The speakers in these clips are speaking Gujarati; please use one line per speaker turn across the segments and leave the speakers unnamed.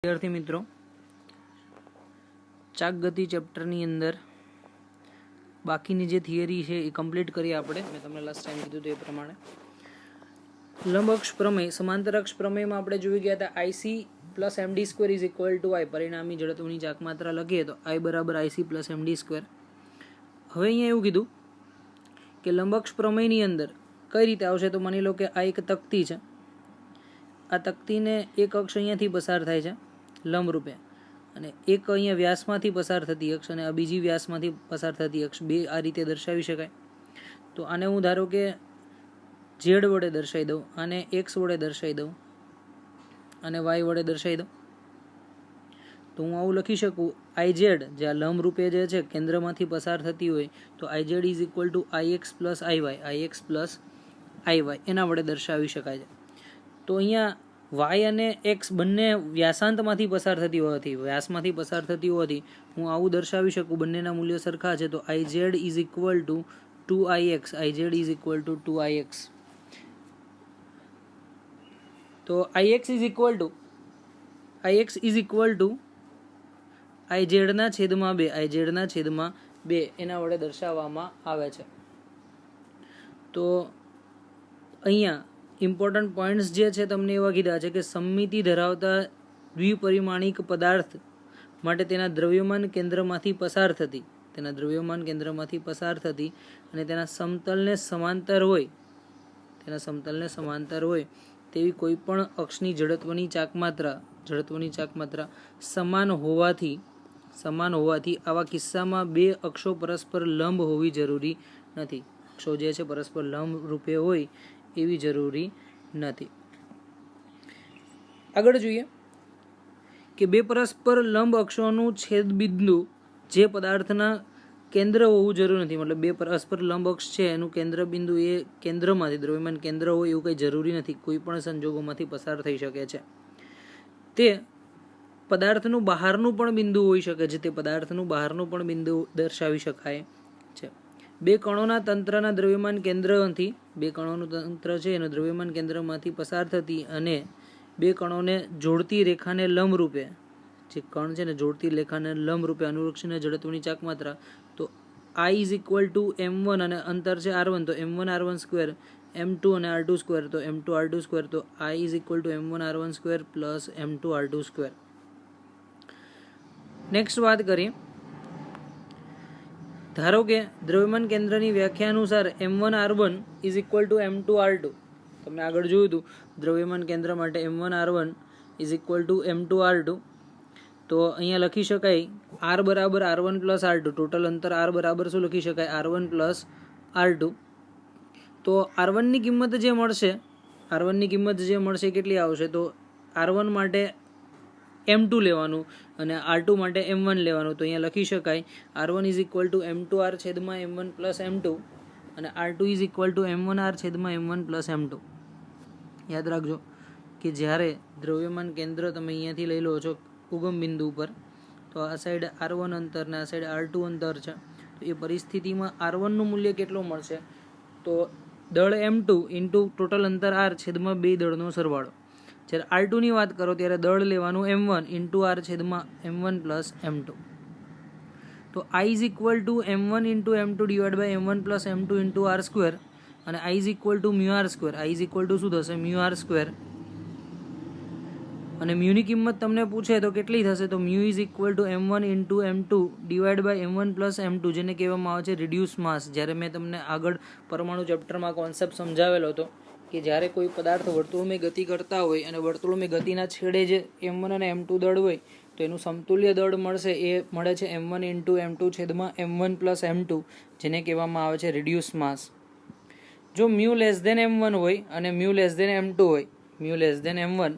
विद्यार्थी मित्रों, चाक गति चैप्टरनी अंदर बाकीनी जे थियरी है ए कम्प्लीट करी आपणे। मैं तमने लास्ट टाइम कीधुं तो ए प्रमाणे लंब अक्ष प्रमेय समांतर अक्ष प्रमेय में आपणे जोई गया था IC plus MD² is equal to I। परिणामी जड़त्वनी चाक मात्रा लखीए तो I बराबर IC प्लस MD²। हवे अहींया एवुं कीधुं के लंब अक्ष प्रमेयनी अंदर कई रीते आवशे। तो मानी लो के आ एक तकती छे, आ तकतीने एक अक्ष अहींयाथी पसार थाय छे लंब रूपे, અને એક અહીંયા વ્યાસમાંથી પસાર થતી અક્ષ અને આ બીજી વ્યાસમાંથી પસાર થતી અક્ષ બે આ રીતે દર્શાવી શકાય। તો આને હું ધારો કે z વડે દર્શાવી દઉં, આને x વડે દર્શાવી દઉં અને y વડે દર્શાવી દઉં। તો હું આવું લખી શકું IZ જે આ લંબ રૂપે જે છે કેન્દ્રમાંથી પસાર થતી હોય તો IZ is equal two IX plus IY એના વડે દર્શાવી શકાય છે। તો અહીંયા y અને x બંને વ્યાસાંતમાંથી પસાર થતી હોવાથી વ્યાસમાંથી પસાર થતી હોવાથી હું આવું દર્શાવી શકું બંનેના મૂલ્યો સરખા છે। તો IZ is equal two 2IX, IZ is equal two 2IX। તો IX is equal two IZ ના છેદમાં 2, IZ ના છેદમાં 2 એના વડે દર્શાવવામાં આવે છે। તો અહીંયા इम्पोर्टंट पॉइंट्स जे छे तमने एवा कीधा छे के सममिति धरावता द्विपरिमाणिक पदार्थ माटे तेना द्रव्यमान केंद्रमांथी पसार थती अने तेना समतलने समांतर होय तेवी कोईपण अक्षनी जड़त्वनी चाकमात्रा समान होवाथी आवा किस्सामां बे अक्षो परस्पर लंब होवी जरूरी नथी। अक्षो जे छे परस्पर लंब रूपे होय एवी जरूरी नहीं। आगळ जोईए के बे परस्पर लंब अक्षोनुं छेद बिंदु जे पदार्थना केंद्र होवुं जरूरी नहीं। मतलब बे परस्पर लंब अक्ष छे एनुं केंद्र बिंदु ए केंद्रमांथी द्रव्यमान केंद्र होय एवुं कंई जरूरी नहीं, कोईपण संजोगोमांथी पसार थई शके छे। ते पदार्थनुं बहारनुं पण बिंदु होई शके छे, ते पदार्थनुं बहारनुं पण बिंदु दर्शावी शकाय छे। बे कणोना तंत्रना द्रव्यमान केंद्रमांथी बे कणोनुं तंत्र छे एनो द्रव्यमान केंद्रमांथी पसार थती अने बे कणोने जोड़ती रेखाने लंब रूपे जे कण छे ने जोड़ती रेखाने लंब रूपे अनुलक्षीने जड़त्वनी चाकमात्रा तो I is equal to M1 अने अंतर छे R1 तो M1 R1 स्क्वेर, M2 अने R2 स्क्वेर तो M2 R2 स्क्वेर तो I is equal to M1 R1 square plus M2 R2 square. Next बात करिए, धारो के द्रव्यमान केंद्रनी व्याख्या अनुसार M1 R1 is equal to M2 R2। तमने आगळ जोयुं हतुं द्रव्यमान केंद्र माटे M1 R1 is equal to M2 R2। तो अहींया लखी शकाय R बराबर R1 प्लस R2, टोटल अंतर R बराबर शुं लखी शकाय R1 प्लस R2। तो R1 ની કિંમત જે મળશે કેટલી આવશે તો R1 માટે M2 લેવાનું અને R2 માટે M1 લેવાનું। તો અહીંયા લખી શકાય R1 is equal two M2R છેદમાં M1 પ્લસ M2 અને R2 is equal two M1R છેદમાં M1 પ્લસ M2। યાદ રાખજો કે જ્યારે દ્રવ્યમાન કેન્દ્ર તમે અહીંયાથી લઈ લો છો ઉગમ બિંદુ ઉપર તો આ સાઈડ R1 અંતર ને આ સાઈડ R2 અંતર છે, તો એ પરિસ્થિતિમાં R1 નું મૂલ્ય કેટલું મળશે તો દળ M2 ઇન્ટુ ટોટલ અંતર R છેદમાં બે દળનો સરવાળો। જ્યારે R2 ની વાત કરો ત્યારે દળ લેવાનું M1 ઇન્ટુ R છેદમાં M1 પ્લસ M2। તો I is equal to M1 into M2 divide by M1 plus M2 into R square અને I is equal to mu R square. I is equal to શું થશે મ્યુ R સ્ક્વેર અને મ્યુની કિંમત તમને પૂછે તો કેટલી થશે તો mu is equal to M1 into M2 divide by M1 plus M2 જેને કહેવામાં આવે છે રિડ્યુસ માસ। જ્યારે મેં તમને આગળ પરમાણુ ચેપ્ટરમાં કોન્સેપ્ટ સમજાવેલો હતો કે જ્યારે કોઈ પદાર્થ વર્તુળમાં ગતિ કરતા હોય અને વર્તુળમાં ગતિના છેડે જે M1 અને M2 દળ હોય તો એનું સમતુલ્ય દળ મળશે એ મળે છે M1 ઇન્ટુ M2 છેદમાં M1 પ્લસ M2 જેને કહેવામાં આવે છે રિડ્યુસ માસ। જો મ્યુ લેસ ધેન M1 હોય અને મ્યુ લેસ ધેન M2 હોય, મ્યુ લેસ ધેન M1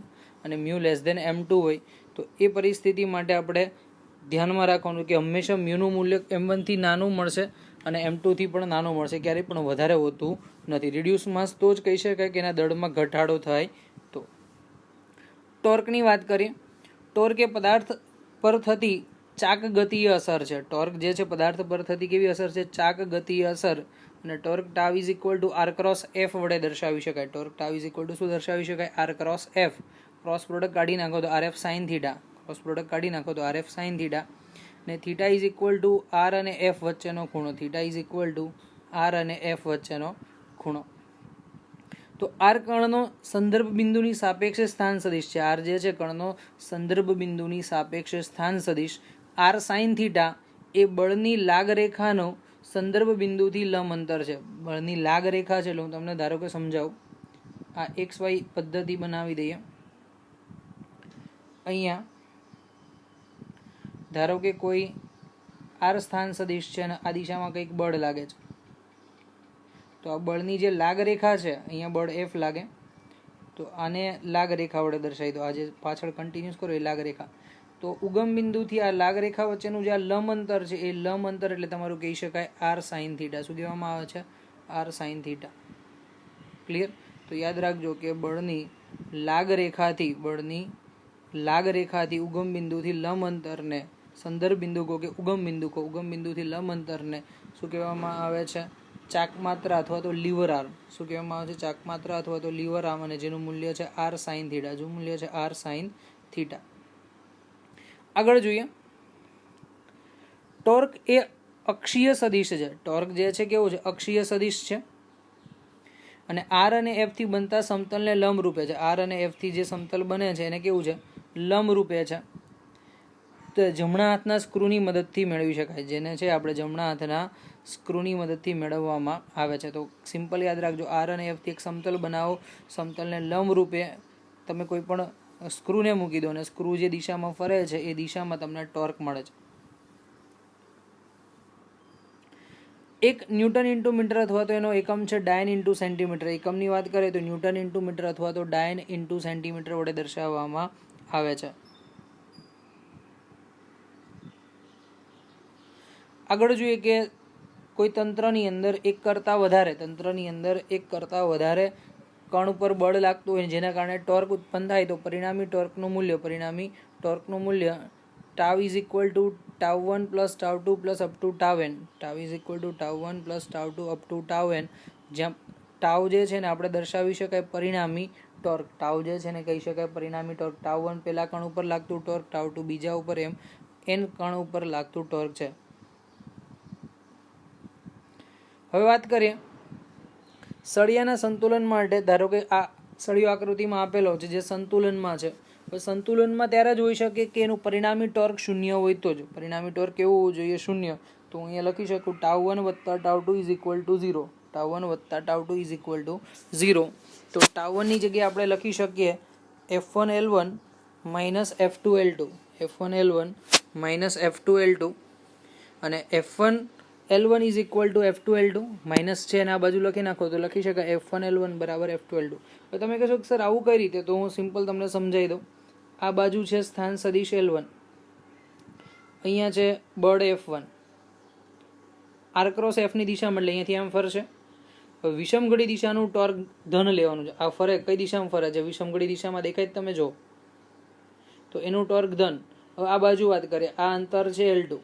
અને મ્યુ લેસ ધેન M2 હોય તો એ પરિસ્થિતિ માટે આપણે ધ્યાનમાં રાખવાનું કે હંમેશા મ્યુનું મૂલ્ય M1 થી નાનું મળશે અને M2 થી પણ નાનું મળશે, ક્યારેય પણ વધારે હોતું નથી। રિડ્યુસ માસ તો જ કહી શકાય કે એના દળમાં ઘટાડો થાય તો। ટોર્કની વાત કરીએ, ટોર્ક એ પદાર્થ પર થતી ચાક ગતિય અસર છે। ટોર્ક જે છે પદાર્થ પર થતી કેવી અસર છે ચાક ગતિય અસર અને torque tau is equal to R cross F વડે દર્શાવી શકાય। Torque tau is equal to શું દર્શાવી શકાય R cross F। Cross product કાઢી નાખો તો RF sine theta cross product કાઢી નાખો તો RF સાઇન થીટા, ને theta is equal to R અને F વચ્ચેનો ખૂણો. Theta is equal to R અને F વચ્ચેનો ખૂણો. તો R કણનો સંદર્ભ બિંદુની સાપેક્ષે સ્થાન સદિશ છે. R જે છે કણનો સંદર્ભ બિંદુની સાપેક્ષે સ્થાન સદિશ R સાઇન થીટા એ બળની લાગ રેખાનો સંદર્ભ બિંદુથી લંબ અંતર છે. બળની લાગ રેખા છે એટલે હું તમને ધારો કે સમજાવું. આ XY પદ્ધતિ બનાવી દઈએ. અહીંયા ધારો કે કોઈ R સ્થાન સદિશ છે અને આ દિશામાં કંઈક બળ લાગે છે. તો આ બળની જે લાગ રેખા છે, અહીંયા બળ F લાગે, તો આને લાગ રેખા વડે દર્શાવી દો. આ જે પાછળ કન્ટિન્યુઅસ કરો એ લાગ રેખા. તો ઉગમ બિંદુથી આ લાગ રેખા વચ્ચેનું જે આ લંબ અંતર છે એ લંબ અંતર એટલે તમારું કહી શકાય R સાઇન થીટા. શું કહેવામાં આવે છે? R sine theta. ક્લિયર? તો યાદ રાખજો કે બળની લાગ રેખાથી ઉગમ બિંદુથી લંબ અંતરને સંદર્ભ બિંદુ કહો કે ઉગમ બિંદુથી લંબ અંતરને શું કહેવામાં આવે છે? ચાકમાત્રા અથવા તો લીવર આર્મ. શું કહેવામાં આવે છે? ચાકમાત્રા અથવા તો લીવર આર્મ, અને જેનું મૂલ્ય છે R સાઇન થીટા. જેનું મૂલ્ય છે R સાઇન થીટા. આગળ જોઈએ, ટોર્ક એ અક્ષીય સદિશ છે. ટોર્ક જે છે કેવું છે? અક્ષીય સદિશ છે અને R અને F થી બનતા સમતલને લંબ રૂપે છે. R અને F થી જે સમતલ બને છે એને કેવું છે? લંબ રૂપે છે. તો જમણા હાથના સ્ક્રૂની મદદથી મેળવી શકાય, જેને છે આપણે જમણા હાથના સ્ક્રૂની મદદથી મેળવવામાં આવે છે. તો સિમ્પલ યાદ રાખજો, R અને F થી એક સમતલ બનાવો, સમતલને લંબ રૂપે તમે કોઈ પણ સ્ક્રૂને મૂકી દો અને સ્ક્રૂ જે દિશામાં ફરે છે એ દિશામાં તમને ટોર્ક મળે છે. એક ન્યૂટન ઇન્ટુ મીટર અથવા તો એનો એકમ છે ડાયન ઇન્ટુ સેન્ટીમીટર. એકમની વાત કરીએ તો ન્યૂટન ઇન્ટુ મીટર અથવા તો ડાયન ઇન્ટુ સેન્ટીમીટર વડે દર્શાવવામાં આવે છે. આગળ જોઈએ કે કોઈ તંત્રની અંદર એક કરતાં વધારે કણ ઉપર બળ લાગતું હોય જેના કારણે ટોર્ક ઉત્પન્ન થાય તો પરિણામી ટોર્કનું મૂલ્ય tau is equal to tau 1 plus tau 2 plus up to tau n. Tau is equal to tau 1 plus tau 2 up to tau n, જ્યાં ટાઉ જે છે ને આપણે દર્શાવી શકાય પરિણામી ટોર્ક. ટાઉ જે છે ને કહી શકાય પરિણામી ટોર્ક. ટાઉ 1 પહેલા કણ ઉપર લાગતું ટોર્ક, ટાઉ 2 બીજા ઉપર, એમ n કણ ઉપર લાગતું ટોર્ક છે. હવે વાત કરીએ સળિયાના સંતુલન માટે. ધારો કે આ સળિયો આકૃતિમાં આપેલો છે જે સંતુલનમાં છે. સંતુલનમાં ત્યારે જ હોઈ શકે કે એનું પરિણામી ટોર્ક શૂન્ય હોય તો જ. પરિણામી ટોર્ક કેવું હોવું જોઈએ? શૂન્ય. તો હું અહીંયા લખી શકું ટાઉ 1 વત્તા tau 2 is equal two 0. Tau 1 વત્તા ટાઉ 2 ઇઝ ઇક્વલ ટુ 0. તો ટાઉ 1 ની જગ્યાએ આપણે લખી શકીએ F1L1 minus F2L2. F1L1 minus F2L2 અને F1L1 is equal two F2L2 minus છે અને આ બાજુ લખી નાખો તો લખી શકાય F1L1 બરાબર F2L2. તો તમે કહેશો કે સર આવું કઈ રીતે? તો હું સિમ્પલ તમને સમજાવી દઉં. આ બાજુ છે સ્થાન સદિશ L1, અહીંયા છે બળ F1, R ક્રોસ F ની દિશામાં એટલે અહીંયાથી આમ ફરશે. વિષમઘડી દિશાનું ટોર્ક ધન લેવાનું છે. આ ફરે કઈ દિશામાં ફરે છે? વિષમઘડી દિશામાં દેખાય જ તમે જો, તો એનું ટોર્ક ધન. હવે આ બાજુ વાત કરીએ, આ અંતર છે L2,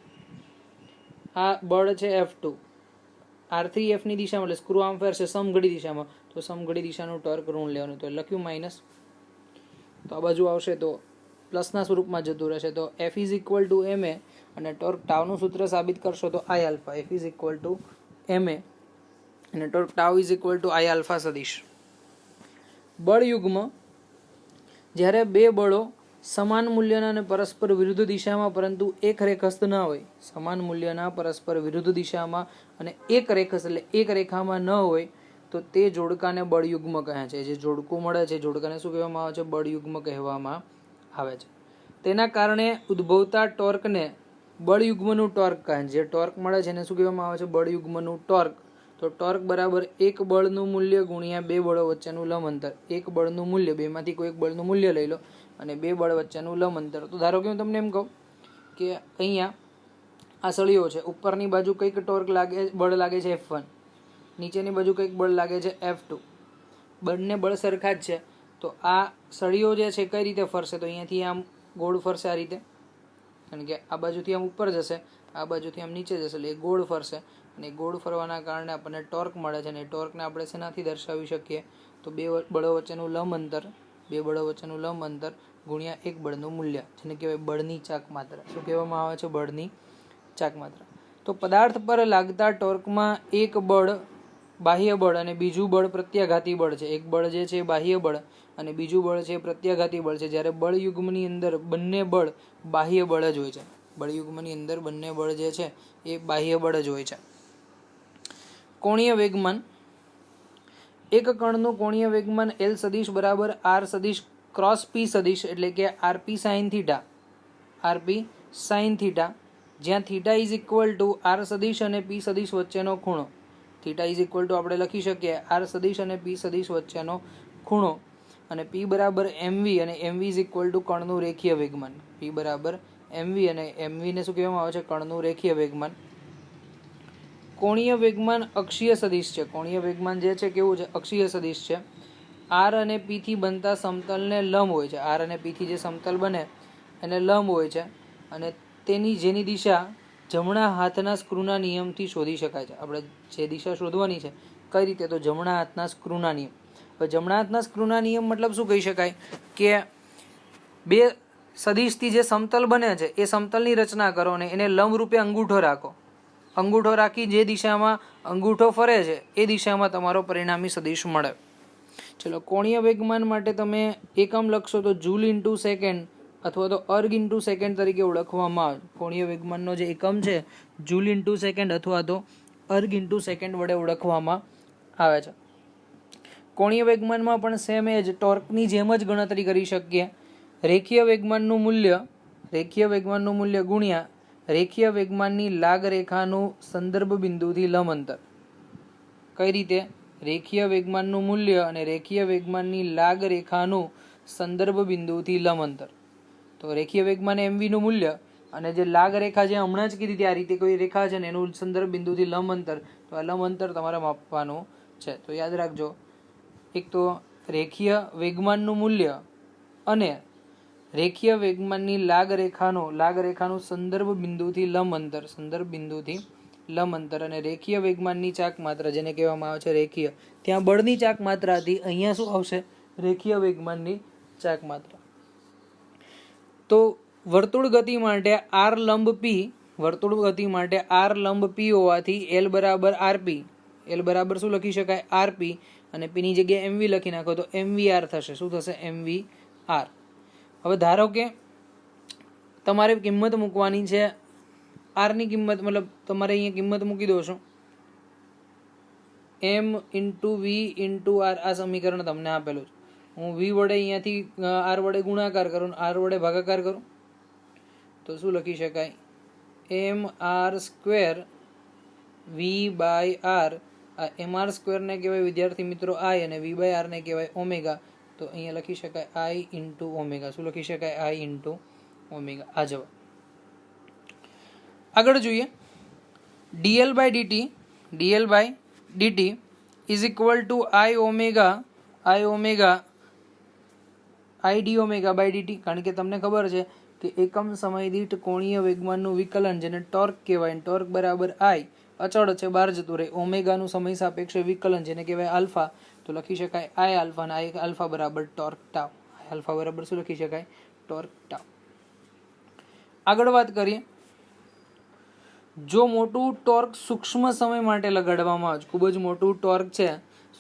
આ બળ છે F2, R3F ની દિશામાં એટલે સ્ક્રૂ આમ ફરશે સમઘડી દિશામાં, તો સમઘડી દિશાનું ટોર્ક ઋણ લેવાનું. તો લખ્યું માઇનસ, તો આ બાજુ આવશે તો પ્લસના સ્વરૂપમાં જતું રહેશે. તો F is equal two MA અને ટોર્ક ટાઉનું સૂત્ર સાબિત કરશો તો I alpha. F is equal two MA અને torque tau is equal to I alpha સદિશ. બળયુગ્મ જ્યારે બે બળો સમાન મૂલ્યના અને પરસ્પર વિરુદ્ધ દિશામાં પરંતુ એક રેખસ્થ ન હોય, સમાન મૂલ્યના પરસ્પર વિરુદ્ધ દિશામાં અને એક રેખસ્થ એટલે એક રેખામાં ન હોય તો તે જોડકાને બળયુગ્મ કહે છે. જે જોડકું મળે છે જોડકાને શું કહેવામાં આવે છે? બળયુગ્મ કહેવામાં આવે છે. તેના કારણે ઉદ્ભવતા ટોર્કને બળયુગ્મનું ટોર્ક કહે છે. જે ટોર્ક મળે છે એને શું કહેવામાં આવે છે? બળયુગ્મનું ટોર્ક. તો ટોર્ક બરાબર એક બળનું મૂલ્ય ગુણ્યા બે બળો વચ્ચેનું લંબ અંતર. એક બળનું મૂલ્ય, બેમાંથી કોઈ એક બળનું મૂલ્ય લઈ લો અને બે બળ વચ્ચેનું લંબ અંતર. તો ધારો કે હું તમને એમ કહું કે અહીંયા આ સળિયો છે, ઉપરની બાજુ કંઈક બળ લાગે છે F1, નીચેની બાજુ કંઈક બળ લાગે છે F2. બંને બળ સરખા જ છે. તો આ સળિયો જે છે કઈ રીતે ફરશે? તો અહીંયાથી આમ ગોળ ફરશે આ રીતે, કારણ કે આ બાજુથી આમ ઉપર જશે, આ બાજુથી આમ નીચે જશે એટલે એ ગોળ ફરશે અને ગોળ ફરવાના કારણે આપણને ટોર્ક મળે છે. અને ટોર્કને આપણે શેનાથી દર્શાવી શકીએ? તો બે બળો વચ્ચેનું લંબ અંતર ગુણ્યા એક બળનું મૂલ્ય, જેને કહેવાય બળની ચાક માત્રા. શું કહેવામાં આવે છે? બળની ચાક માત્રા. તો પદાર્થ પર લાગતા ટોર્કમાં એક બળ બાહ્ય બળ અને બીજું બળ પ્રત્યાઘાતી બળ છે. એક બળ જે છે બાહ્ય બળ અને બીજું બળ છે પ્રત્યાઘાતી બળ છે. જ્યારે બળયુગ્મની અંદર બંને બળ બાહ્ય બળ જ હોય છે. બળયુગ્મની અંદર બંને બળ જે છે એ બાહ્ય બળ જ હોય છે. કોણીય વેગમાન. એક કણનું કોણીય વેગમાન L સદિશ બરાબર R સદિશ ક્રોસ P સદિશ એટલે કે RP sin theta, RP sin theta, જ્યાં theta is equal to R સદિશ અને P સદિશ વચ્ચેનો ખૂણો. થીટા ઇઝ ઇક્વલ ટુ આપણે લખી શકીએ R સદિશ અને P સદિશ વચ્ચેનો ખૂણો, અને P બરાબર mv અને mv ઇઝ ઇક્વલ ટુ કણનું રેખીય વેગમાન. P બરાબર mv અને mv ને શું કહેવામાં આવે છે? કણનું રેખીય વેગમાન. કોણીય વેગમાન અક્ષીય સદિશ છે. કોણીય વેગમાન જે છે કેવું છે? અક્ષીય સદિશ છે. R અને P થી બનતા સમતલને લંબ હોય છે. R અને P થી જે સમતલ બને એને લંબ હોય છે, અને જેની દિશા જમણા હાથના સ્ક્રૂના નિયમથી શોધી શકાય છે. આપણે જે દિશા શોધવાની છે કઈ રીતે? તો જમણા હાથના સ્ક્રૂના નિયમ. હવે જમણા હાથના સ્ક્રૂના નિયમ મતલબ શું કહી શકાય? કે બે સદિશથી જે સમતલ બને છે એ સમતલની રચના કરો અને એને લંબ રૂપે અંગૂઠો રાખો. અંગૂઠો રાખી જે દિશામાં અંગૂઠો ફરે છે એ દિશામાં તમારો પરિણામી સદિશ મળે. ચલો, કોણીય વેગમાન માટે તમે એકમ લખશો તો જૂલ ઇન્ટુ સેકન્ડ અથવા તો અર્ગ ઇન્ટુ સેકન્ડ તરીકે ઓળખવામાં આવે. કોણીય વેગમાનનો જે એકમ છે જૂલ ઇન્ટુ સેકન્ડ અથવા તો અર્ગ ઇન્ટુ સેકન્ડ વડે ઓળખવામાં આવે છે. કોણીય વેગમાનમાં પણ સેમ એ જ ટોર્કની જેમ જ ગણતરી કરી શકીએ. રેખીય વેગમાનનું મૂલ્ય ગુણ્યા રેખીય વેગમાનની લાગ રેખાનું સંદર્ભ બિંદુથી લંબ અંતર. કઈ રીતે? રેખીય વેગમાનનું મૂલ્ય અને રેખીય વેગમાનની લાગ રેખાનું સંદર્ભ બિંદુથી લંબ અંતર. તો રેખીય વેગમાન mv નું મૂલ્ય અને જે લાગ રેખા જે હમણાં જ કીધી હતી આ રીતે કોઈ રેખા છે ને એનું સંદર્ભ બિંદુથી લંબ અંતર, તો આ લંબ અંતર તમારે માપવાનું છે. તો યાદ રાખજો, એક તો રેખીય વેગમાનનું મૂલ્ય અને રેખીય વેગમાનની લાગ રેખાનું સંદર્ભ બિંદુથી લંબ અંતર, અને રેખીય વેગમાનની ચાક માત્રા જેને કહેવામાં આવે છે રેખીય. ત્યાં બળની ચાક માત્રા હતી, અહીંયા શું આવશે? રેખીય વેગમાનની ચાક માત્રા. તો વર્તુળ ગતિ માટે R લંબ P હોવાથી L બરાબર RP. L બરાબર શું લખી શકાય? RP, અને P ની જગ્યાએ mv લખી નાખો તો mvr થશે. શું થશે? mvr. હવે ધારો કે તમારે કિંમત મૂકવાની છે R ની કિંમત, મતલબ તમારે અહીંયા કિંમત મૂકી દો છો m into v into r. આ સમીકરણ તમને આપેલું છે. હું v વડે અહીંયાથી r વડે ગુણાકાર કરું, r વડે ભાગાકાર કરું તો શું લખી શકાય? mr square v by r. આ mr સ્ક્વેર ને કહેવાય વિદ્યાર્થી મિત્રો i અને v બાય r ને કહેવાય ઓમેગા. તો અહીંયા લખી શકાય i ઇન્ટુ ઓમેગા. શું લખી શકાય? i into omega. આ જવાબ. આગળ જોઈએ, dl by dt is equal to i d omega by dt. કારણ કે તમને ખબર છે કે એકમ સમય દીઠ કોણીય વેગમાનનું વિકલન જેને ટોર્ક કહેવાય, ટોર્ક બરાબર i અચળ છે, બહાર જતું રહે. ઓમેગાનું સમય સાપેક્ષ વિકલન જેને કહેવાય આલ્ફા. તો લખી શકાય i આલ્ફા, અને i આલ્ફા બરાબર ટોર્ક ટાઉ. આલ્ફા બરાબર શું લખી શકાય? Torque tau. આગળ વાત કરીએ, જો મોટું ટોર્ક સૂક્ષ્મ સમય માટે લગાડવામાં આવે છે, ખૂબ જ મોટું ટોર્ક છે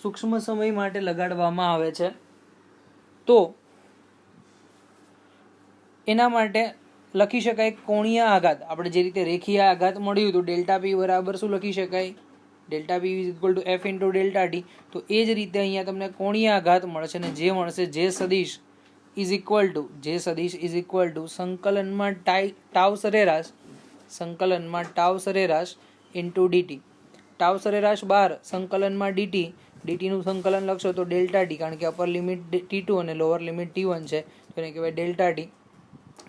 સૂક્ષ્મ સમય માટે લગાડવામાં આવે છે, તો એના માટે લખી શકાય કોણીય આઘાત. આપણે જે રીતે રેખીય આઘાત મળ્યું હતું ડેલ્ટા પી બરાબર શું લખી શકાય? Delta P is equal to f into delta T. તો એ જ રીતે અહીંયા તમને કોણીય આઘાત મળશે, અને જે મળશે જે સદિશ ઇઝ ઇક્વલ ટુ સંકલનમાં ટાઉ સરેરાશ ઇન્ટુ ડીટી. ટાઉ સરેરાશ 12 સંકલનમાં ડીટીનું સંકલન લખશો તો ડેલ્ટા ટી, કારણ કે અપર લિમિટ T2 અને લોઅર લિમિટ T1 છે તો એને કહેવાય ડેલ્ટા ટી.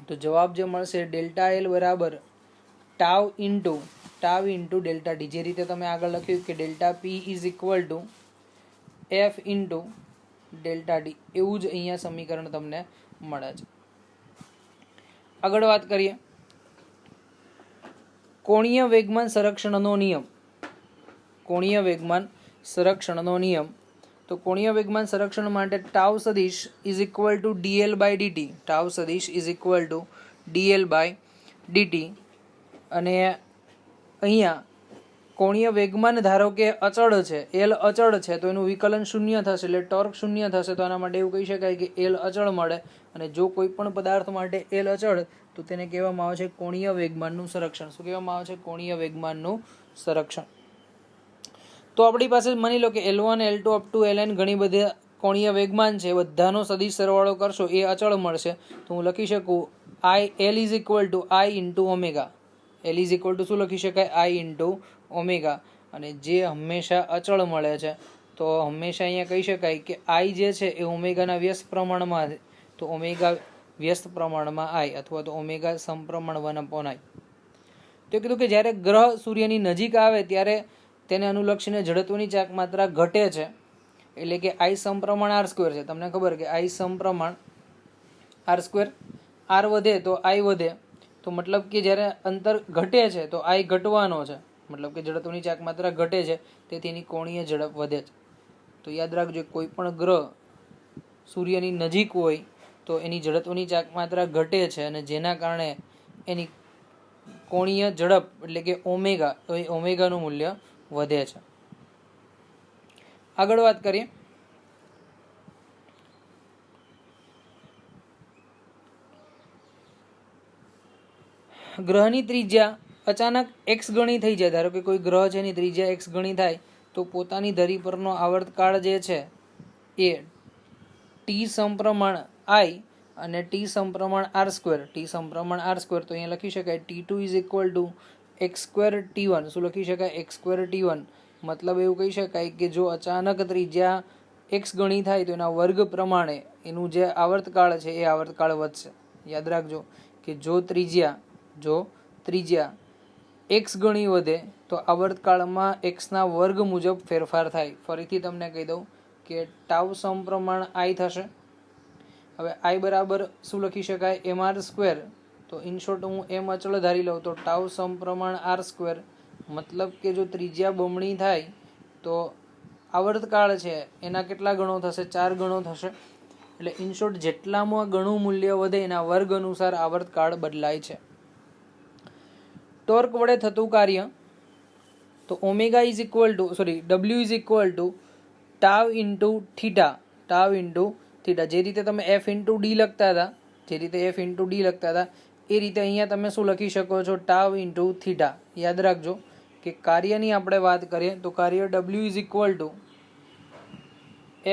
તો જવાબ જે મળશે ડેલ્ટા એલ બરાબર ટાઉ ઇન્ટુ ડેલ્ટા ટી. જે રીતે તમે આગળ લખ્યું કે delta P is equal to f into delta T, એવું જ અહીંયા સમીકરણ તમને મળે છે. આગળ વાત કરીએ, કોણીય વેગમાન સંરક્ષણનો નિયમ. તો કોણીય વેગમાન સંરક્ષણ માટે ટાઉ સદિશ is equal to dl by dt, tau સદિશ is equal to dl by dt. અને અહીંયા કોણીય વેગમાન ધારો કે અચળ છે, એલ અચળ છે, તો એનું વિકલન શૂન્ય થશે એટલે ટોર્ક શૂન્ય થશે. તો આના માટે એવું કહી શકાય કે એલ અચળ મળે. અને જો કોઈ પણ પદાર્થ માટે એલ અચળ તો તેને કહેવામાં આવે છે કોણીય વેગમાનનું સંરક્ષણ. શું કહેવામાં આવે છે? કોણીય વેગમાનનું સંરક્ષણ. તો આપણી પાસે માની લો કે L1 L2 up to Ln ઘણી બધી કોણીય વેગમાન છે, બધાનો સદિશ સરવાળો કરશો એ અચળ મળશે. તો હું લખી શકું L is equal to I into omega. L is equal to શું લખી શકાય? I into omega. અને જે હંમેશા અચળ મળે છે તો હંમેશા અહીંયા કહી શકાય કે I જે છે એ ઓમેગાના વ્યસ્ત પ્રમાણમાં, તો ઓમેગા વ્યસ્ત પ્રમાણમાં I અથવા તો ઓમેગા સમપ્રમાણ 1/I. તો કીધું કે જ્યારે ગ્રહ સૂર્યની નજીક આવે ત્યારે તેને અનુલક્ષીને જડત્વની ચાક માત્રા ઘટે છે, એટલે કે I સમપ્રમાણ R સ્ક્વેર છે. તમને ખબર કે I સમપ્રમાણ R સ્ક્વેર, R વધે તો I વધે. તો મતલબ કે જ્યારે અંતર ઘટે છે તો I ઘટવાનો છે, મતલબ કે જડત્વની ચાક માત્રા ઘટે છે, તેથી એની કોણીય ઝડપ વધે છે. તો યાદ રાખજો, કોઈ પણ ગ્રહ સૂર્યની નજીક હોય તો એની જડત્વની ચાક માત્રા ઘટે છે અને જેના કારણે એની કોણીય ઝડપ એટલે કે ઓમેગા, તો એ ઓમેગાનું મૂલ્ય વધે છે. આગળ વાત કરીએ. ગ્રહની ત્રિજ્યા અચાનક x ગણી થઈ જાય. ધારો કે કોઈ ગ્રહ છે એની ત્રિજ્યા x ગણી થાય તો પોતાની ધરી પરનો આવર્તકાળ જે છે એ t સમપ્રમાણ I અને t સમપ્રમાણ R square, t સમપ્રમાણ R square, તો અહીંયા લખી શકાય T2 is equal two x square T1. શું લખી શકાય? x square T1. મતલબ એવું કહી શકાય કે જો અચાનક ત્રિજ્યા x ગણી થાય તો એના વર્ગ પ્રમાણે એનું જે આવર્તકાળ છે એ આવર્તકાળ વધશે. યાદ રાખજો કે જો ત્રિજ્યા x ગણી વધે તો આવર્તકાળમાં x ના વર્ગ મુજબ ફેરફાર થાય. ફરીથી તમને કહી દઉં કે ટાઉ સમપ્રમાણ I થશે. હવે I બરાબર શું લખી શકાય? mr square. તો ઇન શોર્ટ હું m અચળ ધારી લઉં તો ટાઉ સમપ્રમાણ R સ્ક્વેર. મતલબ કે જો ત્રિજ્યા બમણી થાય તો આવર્તકાળ છે એના કેટલા ગણો થશે? 4 ગણો થશે. એટલે ઇન શોર્ટ જેટલામાં ગણું મૂલ્ય વધે એના વર્ગ અનુસાર આવર્તકાળ બદલાય છે. ટોર્ક વડે થતું કાર્ય, તો omega is equal two W is equal two tau into theta, tau into theta. જે રીતે તમે F ઇન્ટુ ડી લખતા હતા એ રીતે અહીંયા તમે શું લખી શકો છો? Tau into theta. યાદ રાખજો કે કાર્યની આપણે વાત કરીએ તો કાર્ય W is equal two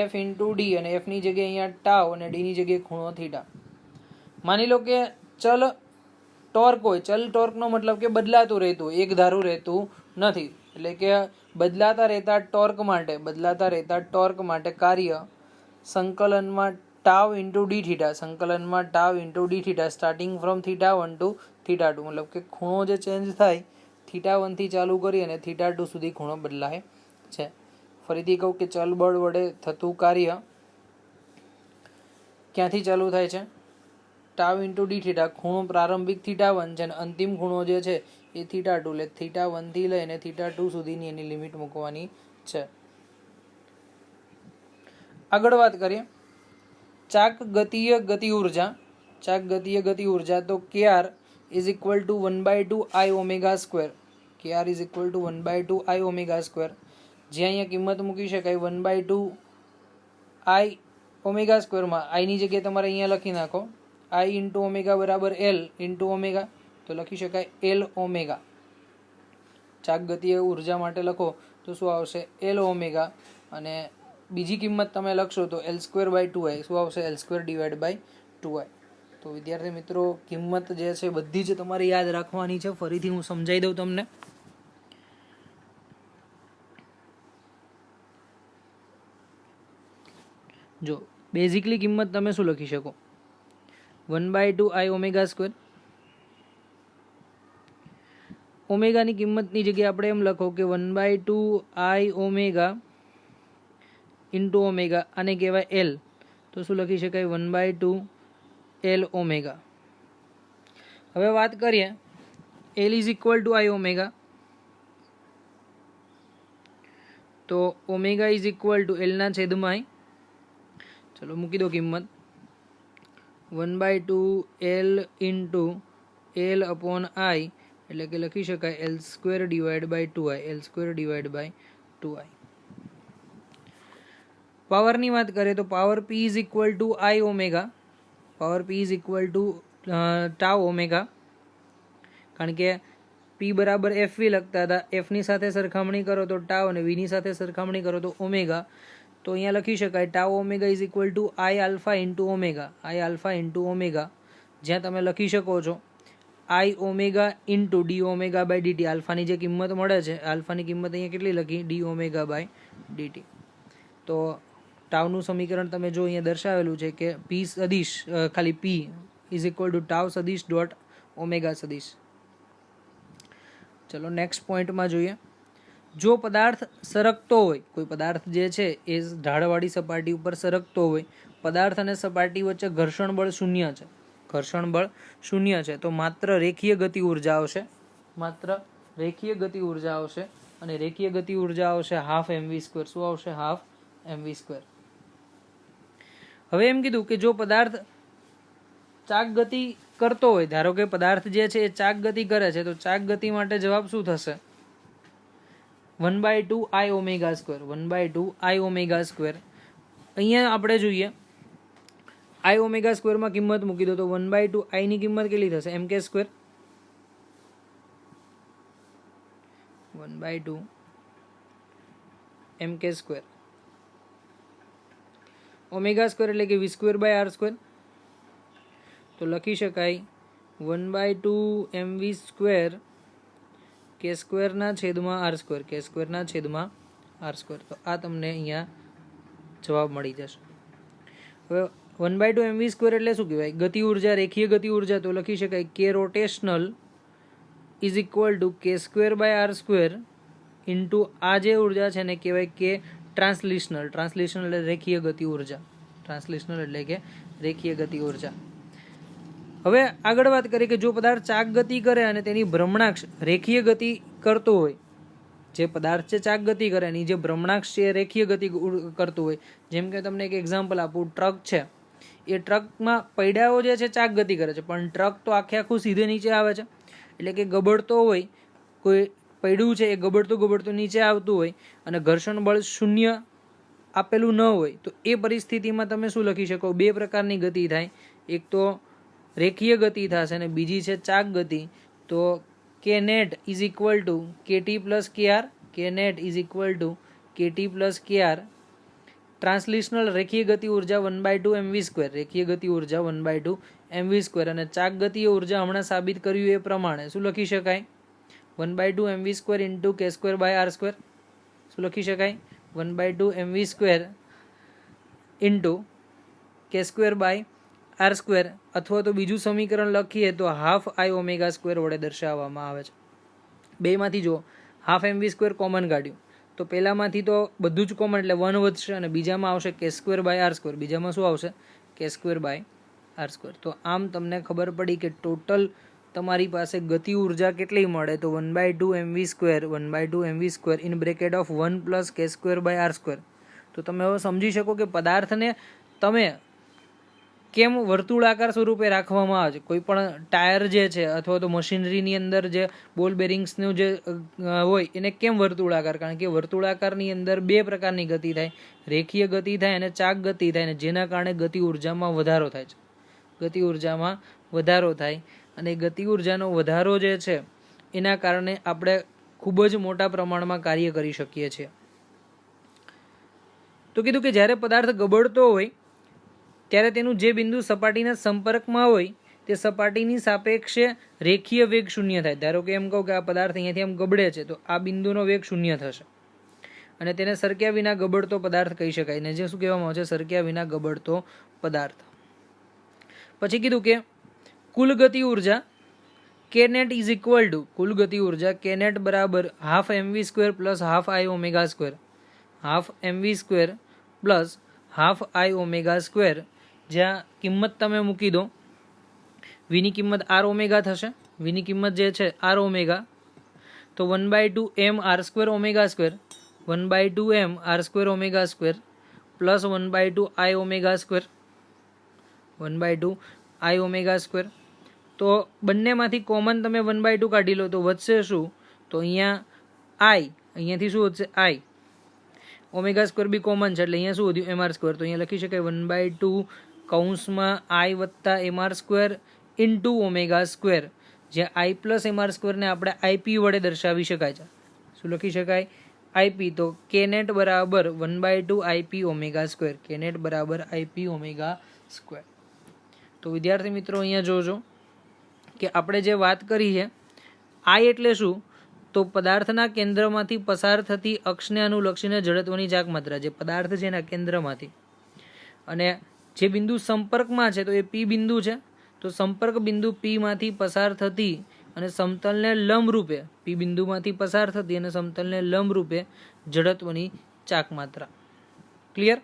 F into D, અને F ની જગ્યાએ અહીંયા ટાવ અને ડી ની જગ્યાએ ખૂણો થીટા. માની લો કે ચલ ટોર્ક હોય. ચલ ટોર્કનો મતલબ કે બદલાતું રહેતું, એક ધારું રહેતું નથી. એટલે કે બદલાતા રહેતા ટોર્ક માટે કાર્ય સંકલનમાં tau into d theta, starting from θ1 to θ2. મતલબ કે ખૂણો જે ચેન્જ થાય θ1 થી ચાલુ કરી અને θ2 સુધી ખૂણો બદલાય છે. ફરીથી કહું કે ચલ બળ વડે થતું કાર્ય ક્યાંથી ચાલુ થાય છે? Tau into d theta. ખૂણો પ્રારંભિક θ1 છે અને અંતિમ ખૂણો જે છે એ θ2, એટલે θ1 થી લઈને θ2 સુધીની એની લિમિટ મૂકવાની છે. આગળ વાત કરીએ ચાક ગતિય ગતિ ઉર્જા. તો kr is equal two 1/2 I omega square. kr is equal two 1/2 I omega square. જે અહીંયા કિંમત મૂકી શકાય 1/2 I ઓમેગા સ્ક્વેરમાં I ની જગ્યાએ તમારે અહીંયા લખી નાખો I ઇન્ટુ ઓમેગા બરાબર L ઇન્ટુ ઓમેગા, તો લખી શકાય L ઓમેગા. ચાક ગતિય ઉર્જા માટે લખો તો શું આવશે? L omega. અને બીજી કિંમત તમે લખશો તો L²/2I. શું આવશે? L²/2I. તો વિદ્યાર્થી મિત્રો, કિંમત જે છે બધી જ તમારે યાદ રાખવાની છે. ફરીથી હું સમજાવી દઉં તમને. જો બેઝિકલી કિંમત તમે શું લખી શકો? 1/2 I ઓમેગા સ્ક્વેર. ઓમેગાની કિંમતની જગ્યાએ આપણે એમ લખો કે 1/2 I ઓમેગા ઇન્ટુ ઓમેગા, આને કહેવાય L. તો શું લખી શકાય? 1/2 L ઓમેગા. હવે વાત કરીએ L is equal to I omega. તો ઓમેગા ઇઝ ઇક્વલ ટુ એલના છેદમાં આઈ, ચલો મૂકી દો કિંમત, 1/2 L into L upon I, એટલે કે લખી શકાય L square divide by 2i, L square divide by 2i. પાવરની વાત કરીએ તો power p is equal to I omega, power p is equal to tau omega, કારણ કે p બરાબર એફ વી લખતા હતા, એફની સાથે સરખામણી કરો તો ટાઉ અને વીની સાથે સરખામણી કરો તો ઓમેગા, તો અહીંયા લખી શકાય tau omega is equal to I alpha into omega, I alpha into omega, જ્યાં તમે લખી શકો છો I omega into d omega by dt. આલ્ફાની જે કિંમત મળે છે, આલ્ફાની કિંમત અહીંયા કેટલી લખી, ડી ઓમેગા બાય ડીટી. તો ટાઉનું સમીકરણ તમે જો અહીંયા દર્શાવેલું છે કે પી સદીશ, ખાલી પી ઇઝ ઇક્વલ ટુ ટાઉ સદીશ ડોટ ઓમેગા સદીશ. ચલો નેક્સ્ટ પોઈન્ટમાં જોઈએ. જો પદાર્થ સરકતો હોય, કોઈ પદાર્થ જે છે એ ઢાળવાળી સપાટી ઉપર સરકતો હોય, પદાર્થ અને સપાટી વચ્ચે ઘર્ષણ બળ શૂન્ય છે, ઘર્ષણ બળ શૂન્ય છે, તો માત્ર રેખીય ગતિ ઉર્જા આવશે, માત્ર રેખીય ગતિ ઉર્જા આવશે, અને રેખીય ગતિ ઉર્જા આવશે હાફ એમવી સ્ક્વેર. શું આવશે? Half MV square. હવે એમ કીધું કે જો પદાર્થ ચાક ગતિ કરતો હોય, ધારો કે પદાર્થ જે છે એ ચાક ગતિ કરે છે, તો ચાક ગતિ માટે જવાબ શું થશે? 1/2 આઈ ઓમેગા સ્ક્વેર, 1/2 આઈ ઓમેગા સ્ક્વેર. અહીંયા આપણે જોઈએ આઈ ઓમેગા સ્ક્વેરમાં કિંમત મૂકી દો તો 1/2 આઈની કિંમત કેટલી થશે? એમ કે સ્ક્વેર, 1/2 એમ કે સ્ક્વેર. ઓમેગા સ્ક્વેર એટલે કે વી સ્ક્વેર બાય આર સ્ક્વેર, તો લખી શકાય 1/2 એમ વી સ્ક્વેર કે સ્ક્વેરના છેદમાં આર સ્ક્વેર, કે સ્ક્વેરના છેદમાં આર સ્ક્વેર. તો આ તમને અહીંયા જવાબ મળી જશે. હવે 1/2 એમ વી સ્ક્વેર એટલે શું કહેવાય? ગતિ ઉર્જા, રેખીય ગતિ ઉર્જા, તો લખી શકાય કે rotational is equal to K square by R square into આ જે ઉર્જા છે ને કહેવાય કે ટ્રાન્સલેશનલ, ટ્રાન્સલેશનલ એટલે રેખીય ગતિ ઉર્જા, ટ્રાન્સલેશનલ એટલે કે રેખીય ગતિ ઉર્જા. હવે આગળ વાત કરીએ કે જો પદાર્થ ચાક ગતિ કરે અને તેની ભ્રમણાક્ષ રેખીય ગતિ કરતો હોય, જે પદાર્થ છે ચાક ગતિ કરે એની જે ભ્રમણાક્ષ છે એ રેખીય ગતિ કરતું હોય, જેમ કે તમને એક એક્ઝામ્પલ આપું, ટ્રક છે, એ ટ્રકમાં પૈડાઓ જે છે ચાક ગતિ કરે છે, પણ ટ્રક તો આખે આખું સીધે નીચે આવે છે, એટલે કે ગબડતો હોય, કોઈ પૈડું છે એ ગબડતું નીચે આવતું હોય અને ઘર્ષણ બળ શૂન્ય આપેલું ન હોય, તો એ પરિસ્થિતિમાં તમે શું લખી શકો? બે પ્રકારની ગતિ થાય, એક તો રેખીય ગતિ થશે અને બીજી છે ચાક ગતિ. તો કે નેટ ઇઝ ઇક્વલ ટુ કે ટી પ્લસ કે આર, કે નેટ ઇઝ ઇક્વલ ટુ કે ટી પ્લસ કે આર. ટ્રાન્સલેશનલ રેખીય ગતિ ઉર્જા 1/2 એમ વી સ્ક્વેર, રેખીય ગતિ ઉર્જા 1/2 એમ વી સ્ક્વેર, અને ચાક ગતિય ઉર્જા હમણાં સાબિત કર્યું એ પ્રમાણે શું લખી શકાય? 1/2 એમ વી સ્ક્વેર ઇન્ટુ કે સ્ક્વેર બાય આર સ્ક્વેર. શું લખી શકાય? 1/2 એમ વી સ્ક્વેર ઇન્ટુ કે સ્ક્વેર બાય આર સ્ક્વેર, અથવા તો બીજું સમીકરણ લખીએ તો હાફ આઈ ઓમેગા સ્ક્વેર વડે દર્શાવવામાં આવે છે. બેમાંથી જો હાફ એમ વી સ્ક્વેર કોમન કાઢ્યું તો પહેલામાંથી તો બધું જ કોમન એટલે 1 વધશે, અને બીજામાં આવશે કે સ્ક્વેર બાય આર સ્ક્વેર, બીજામાં શું આવશે? કે સ્ક્વેર બાય આર સ્ક્વેર. તો આમ તમને ખબર પડી કે ટોટલ તમારી પાસે ગતિ ઉર્જા કેટલી મળે? તો 1/2 m V square, 1/2 m V square in bracket of 1 plus k square by R square. તો તમે હવે સમજી શકો કે પદાર્થને તમે કેમ વર્તુળાકાર સ્વરૂપે રાખવામાં આવે છે. કોઈ પણ ટાયર જે છે અથવા તો મશીનરીની અંદર જે બોલ બેરિંગ્સનું જે હોય એને કેમ વર્તુળાકાર? કારણ કે વર્તુળાકારની અંદર બે પ્રકારની ગતિ થાય, રેખીય ગતિ થાય અને ચાક ગતિ થાય, અને જેના કારણે ગતિ ઉર્જામાં વધારો થાય છે, ગતિ ઉર્જામાં વધારો થાય, અને ગતિ ઉર્જાનો વધારો જે છે એના કારણે આપણે ખૂબ જ મોટા પ્રમાણમાં કાર્ય કરી શકીએ છીએ. તો કીધું કે જ્યારે પદાર્થ ગબડતો હોય ત્યારે તેનું જે બિંદુ સપાટીના સંપર્કમાં હોય તે સપાટીની સાપેક્ષે રેખીય વેગ શૂન્ય થાય. ધારો કે એમ કહું કે આ પદાર્થ અહીંયાથી આમ ગબડે છે, તો આ બિંદુનો વેગ શૂન્ય થશે, અને તેને સરક્યા વિના ગબડતો પદાર્થ કહી શકાય, ને જે શું કહેવામાં આવે છે? સરક્યા વિના ગબડતો પદાર્થ. પછી કીધું કે કુલ ગતિ ઉર્જા K net is equal to, કુલ ગતિ ઉર્જા કે નેટ બરાબર half M V square plus half I omega square, half M V square plus half I omega square, જ્યાં કિંમત તમે મૂકી દો, વીની કિંમત આર ઓમેગા થશે, વીની કિંમત જે છે આર ઓમેગા, તો 1/2 m r square omega square 1/2m r² ω² plus 1/2 I ω², 1/2 I ω². તો બંનેમાંથી કોમન તમે 1/2 કાઢી લો તો વધશે શું? તો અહીંયા I, અહીંયાથી શું વધશે? I. ω² બી કોમન છે એટલે અહીંયા શું વધ્યું? mr². તો અહીંયા લખી શકાય 1/2 કૌંસમાં I વત્તા mr² ઇન્ટુ ω², જ્યાં I પ્લસ mr² ને આપણે IP વડે દર્શાવી શકાય છે. શું લખી શકાય? IP. તો knet બરાબર 1/2 IP ω², knet બરાબર IP ω². તો વિદ્યાર્થી મિત્રો અહીંયા જોજો કે આપણે જે વાત કરી છે I એટલે શું? તો પદાર્થના કેન્દ્રમાંથી પસાર થતી અક્ષને અનુલક્ષીને જડત્વની ચાક માત્રા, જે પદાર્થ છે એના કેન્દ્રમાંથી, અને જે બિંદુ સંપર્કમાં છે તો એ P બિંદુ છે. તો સંપર્ક બિંદુ P માંથી પસાર થતી અને સમતલને લંબરૂપે, P બિંદુમાંથી પસાર થતી અને સમતલને લંબરૂપે જડત્વની ચાક માત્રા. ક્લિયર?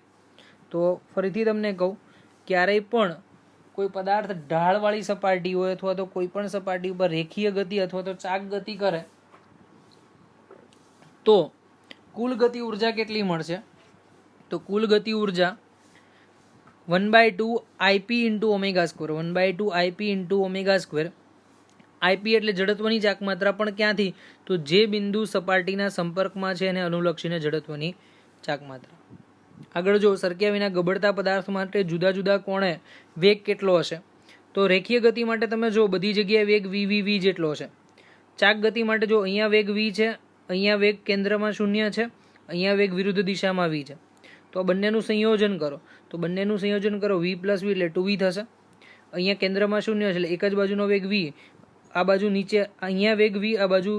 તો ફરીથી તમને કહું, ક્યારેય પણ કોઈ પદાર્થ ઢાળવાળી સપાટી હોય અથવા તો કોઈ પણ સપાટી ઉપર રેખીય ગતિ અથવા તો ચાક ગતિ કરે તો કુલ ગતિ ઉર્જા કેટલી મળશે? તો કુલ ગતિ ઉર્જા 1/2 IP into ω², 1/2 IP into ω². IP એટલે જડત્વની ચાક માત્રા, પણ ક્યાંથી? તો જે બિંદુ સપાટીના સંપર્કમાં છે એને અનુલક્ષીને જડત્વની ચાક માત્રા. આગળ જો, સરક્યા વિના ગબડતા પદાર્થ માટે જુદા જુદા કોણે વેગ કેટલો હશે? તો રેખીય ગતિ માટે તમે જો બધી જગ્યાએ વેગ v જેટલો છે. ચાક ગતિ માટે જો અહીંયા વેગ v છે, અહીંયા વેગ કેન્દ્રમાં 0 છે, અહીંયા વેગ વિરુદ્ધ દિશામાં v છે. તો આ બંનેનું સંયોજન કરો, તો બંનેનું સંયોજન કરો v પ્લસ v એટલે 2v થશે. અહીંયા કેન્દ્રમાં 0 છે એટલે એક જ બાજુનો વેગ v, આ બાજુ નીચે અહીંયા વેગ v, આ બાજુ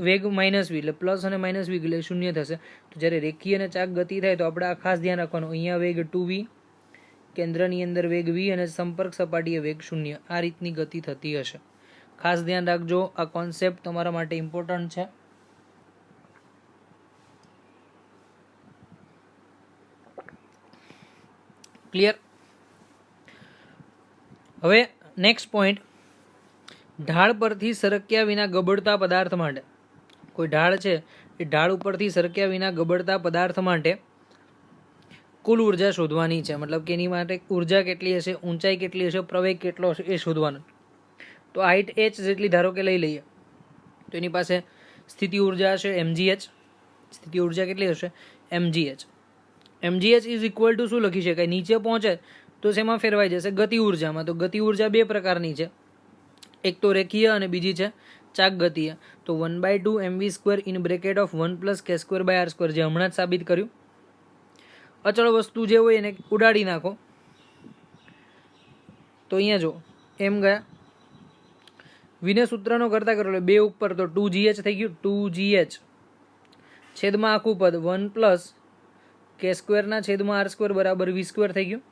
વેગ માઇનસ v એટલે પ્લસ અને માઇનસ v એટલે 0 થશે. તો જ્યારે રેખીય અને ચાક ગતિ થાય તો આપણે આ ખાસ ધ્યાન રાખવાનું, અહીંયા વેગ 2v, કેન્દ્રની અંદર વેગ v અને સંપર્ક સપાટીએ વેગ 0. આ રીતની ગતિ થતી હશે. ખાસ ધ્યાન રાખજો, આ કોન્સેપ્ટ તમારા માટે ઇમ્પોર્ટન્ટ છે. ક્લિયર? હવે નેક્સ્ટ પોઈન્ટ, ઢાળ પરથી સરક્યા વિના ગબડતા પદાર્થ માટે, કોઈ ઢાળ છે એ ઢાળ ઉપરથી સરક્યા વિના ગબડતા પદાર્થ માટે કુલ ઉર્જા શોધવાની છે. મતલબ કે એની માટે ઉર્જા કેટલી હશે, ઊંચાઈ કેટલી હશે, પ્રવેગ કેટલો હશે એ શોધવાનું. તો હાઇટ h જેટલી ધારો કે લઈ લઈએ, તો એની પાસે સ્થિતિ ઉર્જા હશે mgh. સ્થિતિ ઉર્જા કેટલી હશે? mgh. mgh is equal to શું લખી શકાય? નીચે પહોંચે તો શેમાં ફેરવાઈ જશે? ગતિ ઉર્જામાં. તો ગતિ ઉર્જા બે પ્રકારની છે, એક તો રેખીય અને બીજી છે ચાક ગતિય. તો 1/2 mv² in bracket of 1 plus k² r², જે હમણાં જ સાબિત કર્યું. અચળ વસ્તુ જે હોય એને ઉડાડી નાખો. તો અહીંયા જો એમ ગયા, વિને સૂત્રનો કરતા કરો એટલે 2 ઉપર તો 2gh થઈ ગયું. 2gh છેદમાં આખું પદ 1 પ્લસ k² ના છેદમાં r² બરાબર v² થઈ ગયું.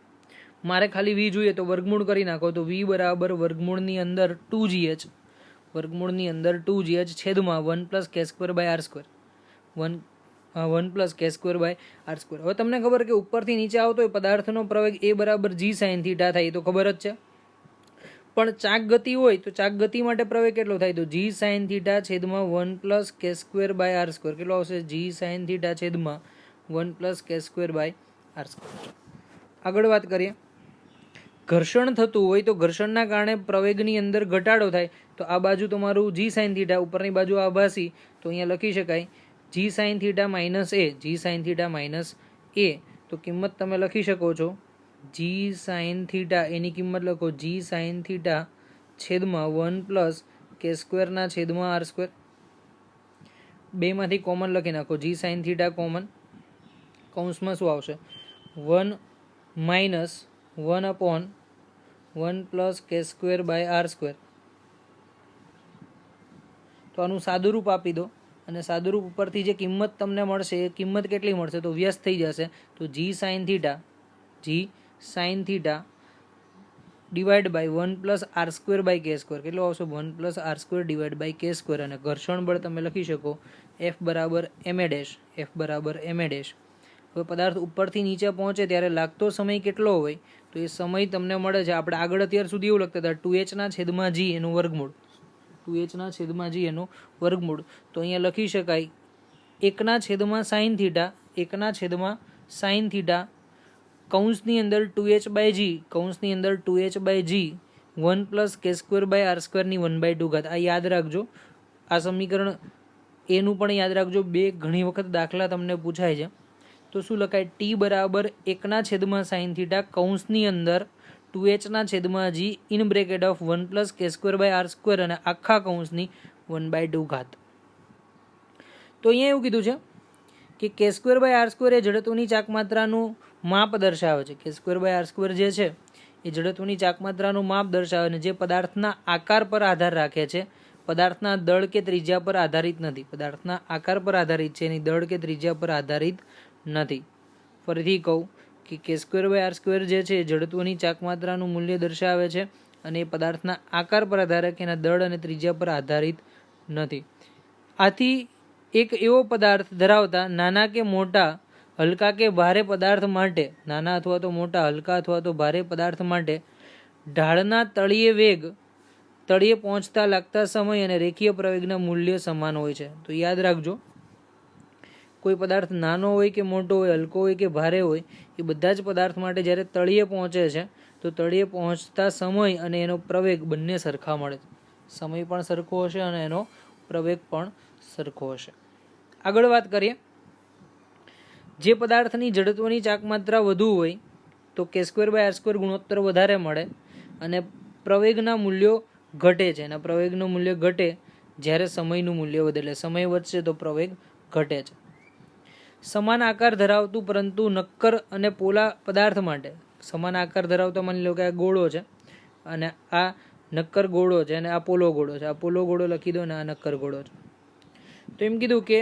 મારે ખાલી v જોઈએ તો વર્ગમૂળ કરી નાખો, તો v બરાબર વર્ગમૂળની અંદર 2gh, વર્ગમૂળની અંદર 2gh છેદમાં 1 plus k² r², 1 plus k² r². હવે તમને ખબર કે ઉપરથી નીચે આવતો હોય પદાર્થનો પ્રવેગ એ બરાબર g sin θ થાય, તો ખબર જ છે. પણ ચાક ગતિ હોય તો ચાક ગતિ માટે પ્રવેગ કેટલો થાય? તો g sin θ છેદમાં 1 પ્લસ k² r². કેટલો આવશે? g sin θ છેદમાં 1 પ્લસ k² r². આગળ વાત કરીએ, ઘર્ષણ થતું હોય તો ઘર્ષણના કારણે પ્રવેગની અંદર ઘટાડો થાય, તો આ બાજુ તમારું g sin θ, ઉપરની બાજુ આભાસી, તો અહીંયા લખી શકાય g sin θ minus a, g sin θ minus a. તો કિંમત તમે લખી શકો છો g sin θ, એની કિંમત લખો g sin θ છેદમાં 1 પ્લસ k² ના છેદમાં r². બેમાંથી કોમન લખી નાખો, g sin θ કોમન, કૌંસમાં શું આવશે? 1 માઇનસ 1/1 પ્લસ k² r². તો આનું સાદુરૂપ આપી દો, અને સાદુરૂપ ઉપરથી જે કિંમત તમને મળશે એ કિંમત કેટલી મળશે? તો વ્યસ્ત થઈ જશે. તો g sin θ divide by 1 plus r² k². કેટલો આવશે? 1 plus r² divide by k². અને ઘર્ષણ બળ તમે લખી શકો F બરાબર ma ડેશ, F બરાબર ma ડેશ. હવે પદાર્થ ઉપરથી નીચે પહોંચે ત્યારે લાગતો સમય કેટલો હોય? તો એ સમય તમને મળે છે, આપણે આગળ અત્યાર સુધી એવું લખતા હતા 2h ના છેદમાં g એનું વર્ગમૂળ, 2h ના છેદમાં g એનું વર્ગમૂળ. તો અહીંયા લખી શકાય એકના છેદમાં સાઇન થીટા, એકના છેદમાં સાઇન થીટા, કૌંસની અંદર 2h/g, કૌંસની અંદર 2h/g 1 + k² r² 1/2 આ યાદ રાખજો. આ સમીકરણ એનું પણ યાદ રાખજો. બે ઘણી વખત દાખલા તમને પૂછાય છે. તો શું લખાય? t બરાબર એકના છેદમાં સાઇન થીટા કૌંસની અંદર 2h/g in bracket of 1 + k² r² અને આખા કૌંસની 1/2. તો અહીંયા એવું કીધું છે કે k²/r² એ જડત્વની ચાકમાત્રાનું માપ દર્શાવે છે. k²/r² જે છે એ જડત્વની ચાકમાત્રાનું માપ દર્શાવે છે, જે પદાર્થના આકાર પર આધાર રાખે છે, પદાર્થના દળ કે ત્રિજ્યા પર આધારિત નથી. પદાર્થના આકાર પર આધારિત છે, એની દળ કે ત્રિજ્યા પર આધારિત નથી. ફરીથી કહું કે k²/r² જે છે એ જડત્વની ચાકમાત્રાનું મૂલ્ય દર્શાવે છે અને એ પદાર્થના આકાર પર આધારે કે એના દળ અને ત્રિજ્યા પર આધારિત નથી. આથી એક એવો પદાર્થ ધરાવતા નાના કે મોટા, હલકા કે ભારે પદાર્થ માટે, નાના અથવા તો મોટા, હલકા અથવા તો ભારે પદાર્થ માટે ઢાળના તળિયે વેગ, તળિયે પહોંચતા લાગતા સમય અને રેખીય પ્રવેગના મૂલ્ય સમાન હોય છે. તો યાદ રાખજો, કોઈ પદાર્થ નાનો હોય કે મોટો હોય, હલકો હોય કે ભારે હોય, એ બધા જ પદાર્થ માટે જ્યારે તળિયે પહોંચે છે તો તળિયે પહોંચતા સમય અને એનો પ્રવેગ બંને સરખા મળે છે. સમય પણ સરખો હશે અને એનો પ્રવેગ પણ સરખો હશે. આગળ વાત કરીએ, જે પદાર્થની જડત્વની ચાકમાત્રા વધુ હોય તો k²/r² ગુણોત્તર વધારે મળે અને પ્રવેગના મૂલ્યો ઘટે છે. અને પ્રવેગનું મૂલ્ય ઘટે જ્યારે સમયનું મૂલ્ય વધે, એટલે સમય વધશે તો પ્રવેગ ઘટે છે. સમાન આકાર ધરાવતું પરંતુ નક્કર અને પોલા પદાર્થ માટે, સમાન આકાર ધરાવતો માની લો કે આ ગોળો છે અને આ નક્કર ગોળો છે અને આ પોલો ગોળો છે. આ પોલો ગોળો લખી દો અને આ નક્કર ગોળો છે. તો એમ કીધું કે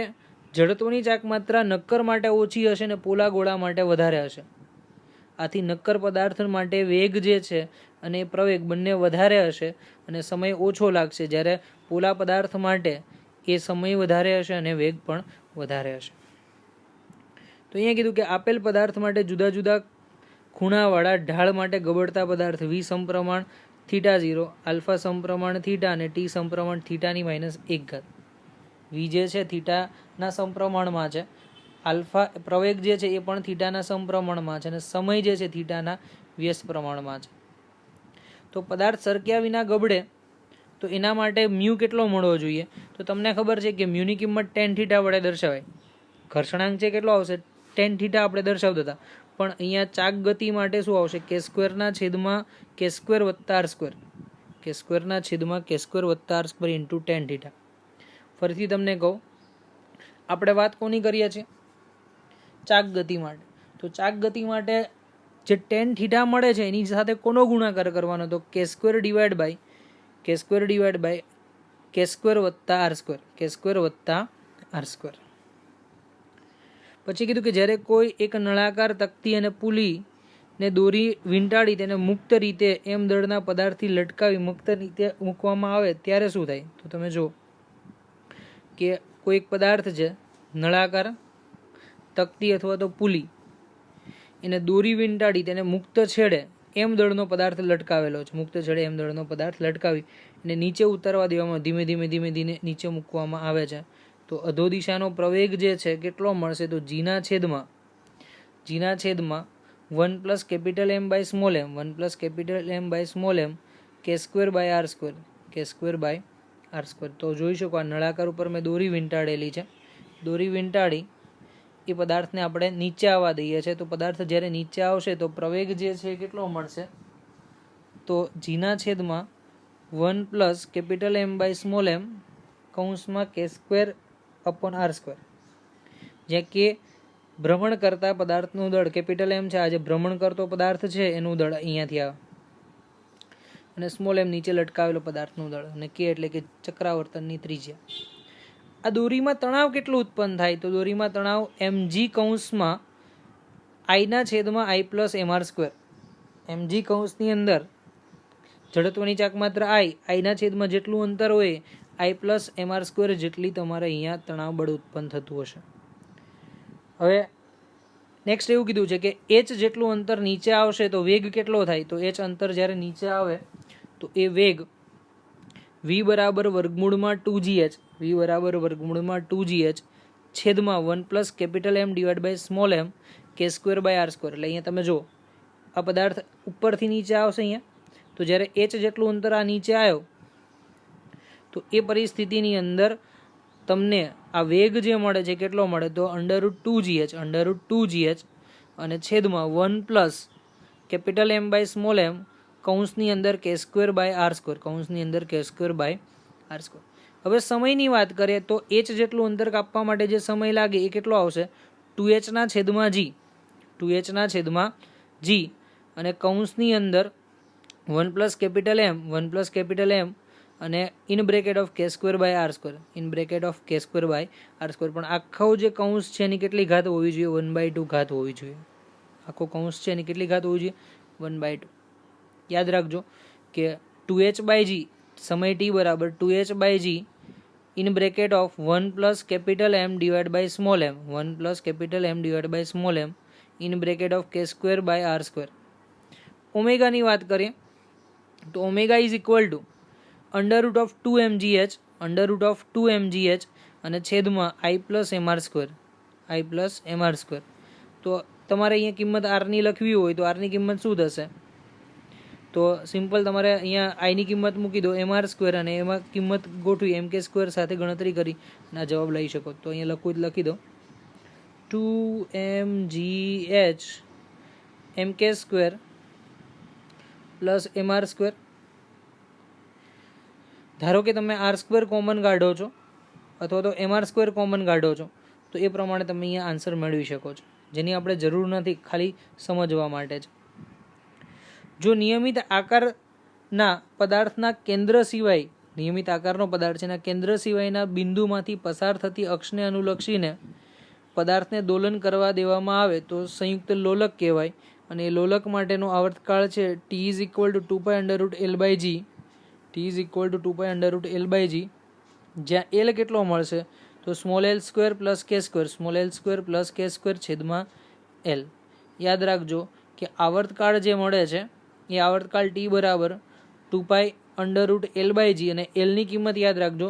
જડત્વની ચાકમાત્રા નક્કર માટે ઓછી હશે અને પોલા ગોળા માટે વધારે હશે. આથી નક્કર પદાર્થ માટે વેગ જે છે અને પ્રવેગ બંને વધારે હશે અને સમય ઓછો લાગશે, જ્યારે પોલા પદાર્થ માટે એ સમય વધારે હશે અને વેગ પણ વધારે હશે. તો અહીંયા કીધું કે આપેલ પદાર્થ માટે જુદા જુદા ખૂણાવાળા ઢાળ માટે ગબડતા પદાર્થ v સમપ્રમાણ θ0, આલ્ફા સમપ્રમાણ θ અને t સમપ્રમાણ θ-1. v જે છે થીટાના સમપ્રમાણમાં છે, આલ્ફા પ્રવેગ જે છે એ પણ થીટાના સમપ્રમાણમાં છે અને સમય જે છે થીટાના વ્યસ્ત પ્રમાણમાં છે. તો પદાર્થ સરક્યા વિના ગબડે તો એના માટે મ્યુ કેટલો મળવો જોઈએ? તો તમને ખબર છે કે મ્યુની કિંમત tan θ વડે દર્શાવાય. ઘર્ષણાંક છે કેટલો આવશે? tan θ આપણે દર્શાવતા હતા, પણ અહીંયા ચાક ગતિ માટે શું આવશે? k² into tan θ. ફરીથી તમને કહું, આપણે વાત કોની કરીએ છીએ? ચાક ગતિ માટે. તો ચાક ગતિ માટે જે tan θ મળે છે એની સાથે કોનો ગુણાકાર કરવાનો? તો k² વત્તા r². પછી કીધું કે જ્યારે કોઈ એક નળાકાર તકતી અને પુલીને દોરી વીંટાળી તેને મુક્ત રીતે m દળના પદાર્થથી લટકાવી મુક્ત રીતે મૂકવામાં આવે ત્યારે શું થાય? તો તમે જુઓ કે કોઈ એક પદાર્થ છે, નળાકાર તકતી અથવા તો પુલી, એને દોરી વીંટાળી તેને મુક્ત છેડે m દળનો પદાર્થ લટકાવેલો છે. મુક્ત છેડે m દળનો પદાર્થ લટકાવી એને નીચે ઉતારવા દેવામાં, ધીમે ધીમે નીચે મૂકવામાં આવે છે. તો અધો દિશાનો પ્રવેગ જે છે કેટલો મળશે? તો જીના છેદમાં 1 + M/m, 1 + M/m k²/r². તો જોઈ શકો આ નળાકાર ઉપર મેં દોરી વીંટાળેલી છે. દોરી વીંટાળી એ પદાર્થને આપણે નીચે આવવા દઈએ છીએ. તો પદાર્થ જ્યારે નીચે આવશે તો પ્રવેગ જે છે કેટલો મળશે? તો જીના છેદમાં 1 + M/m કૌંસમાં k²/r², જ્યાં કે ભ્રમણ કરતા પદાર્થનું દળ, M છે, આ જે ભ્રમણ કરતો પદાર્થ છે એનું દળ અહીંયાથી આવે અને m નીચે લટકાવેલો પદાર્થનું દળ અને k એટલે કે ચક્રાવર્તનની ત્રિજ્યા. આ દોરીમાં તણાવ કેટલું ઉત્પન્ન થાય? તો દોરીમાં તણાવ mg કૌંસમાં I/I + mr². mg કૌંસની અંદર જડત્વની ચાકમાત્રા I ના છેદમાં જેટલું અંતર હોય I + mr² જેટલી તમારે અહીંયા તણાવ બળ ઉત્પન્ન થતું હશે. હવે નેક્સ્ટ એવું કીધું છે કે h જેટલું અંતર નીચે આવશે તો વેગ કેટલો થાય? તો h અંતર જ્યારે નીચે આવે તો એ વેગ v = √2gh, છેદમાં 1 plus capital M divide by small m K square by R square. એટલે અહીંયા તમે જો આ પદાર્થ ઉપરથી નીચે આવશે અહીંયા, તો જ્યારે h જેટલું અંતર આ નીચે આવ્યો તો એ પરિસ્થિતિની અંદર તમને આ વેગ જે મળે છે કેટલો મળે, તો √2gh અને છેદમાં 1 plus capital M by small m કૌંસની અંદર કે સ્ક્વેર બાય આર સ્ક્વેર, કૌંસની અંદર કે સ્ક્વેર બાય આર સ્ક્વેર. હવે સમયની વાત કરીએ તો h જેટલું અંતર કાપવા માટે જે સમય લાગે એ કેટલો આવશે, 2h ના છેદમાં g અને કૌંસની અંદર 1 પ્લસ કેપિટલ M અને in bracket of K square by R square, પણ આખો જે કૌંસ છે એની કેટલી ઘાત હોવી જોઈએ, 1/2 ઘાત હોવી જોઈએ. આખો કૌંસ છે એની કેટલી ઘાત હોવી જોઈએ, 1/2. યાદ રાખજો કે 2h/g સમય t બરાબર 2h/g in bracket of 1 plus capital M divide by small m in bracket of K square by R square. ઓમેગાની વાત કરીએ તો omega is equal two √2mgh અને છેદમાં i પ્લસ mr સ્ક્વેર. તો તમારે અહીંયા કિંમત આરની લખવી હોય તો આરની કિંમત શું થશે, તો સિમ્પલ તમારે અહીંયા આઈની કિંમત મૂકી દો mr સ્ક્વેર અને એમાં કિંમત ગોઠવી mk સ્ક્વેર સાથે ગણતરી કરી અને આ જવાબ લઈ શકો. તો અહીંયા લખી દો 2mgh mk square plus mr square. ધારો કે તમે આર સ્ક્વેર કોમન કાઢો છો અથવા તો mr સ્ક્વેર કોમન કાઢો છો તો એ પ્રમાણે તમે અહીંયા આન્સર મેળવી શકો છો, જેની આપણે જરૂર નથી, ખાલી સમજવા માટે જ. જો નિયમિત આકારના પદાર્થના કેન્દ્ર સિવાય, નિયમિત આકારનો પદાર્થ છે એના કેન્દ્ર સિવાયના બિંદુમાંથી પસાર થતી અક્ષને અનુલક્ષીને પદાર્થને દોલન કરવા દેવામાં આવે તો સંયુક્ત લોલક કહેવાય. અને એ લોલક માટેનો આવર્તકાળ છે t is equal two 2π√L/g, જ્યાં L કેટલો મળશે, તો small l square plus k square છેદમાં L. યાદ રાખજો કે આવર્તકાળ જે મળે છે એ આવર્તકાળ t બરાબર 2π√L/g અને Lની કિંમત યાદ રાખજો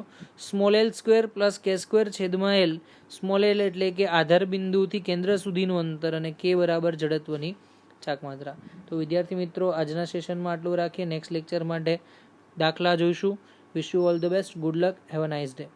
small l square plus k square છેદમાં L. સ્મોલ l એટલે કે આધાર બિંદુથી કેન્દ્ર સુધીનું અંતર અને k બરાબર જડત્વની ચાકમાત્રા. તો વિદ્યાર્થી મિત્રો આજના સેશનમાં આટલું રાખીએ. નેક્સ્ટ લેક્ચર માટે દાખલા જોઈશું. Wish you all the best. Good luck. Have a nice day.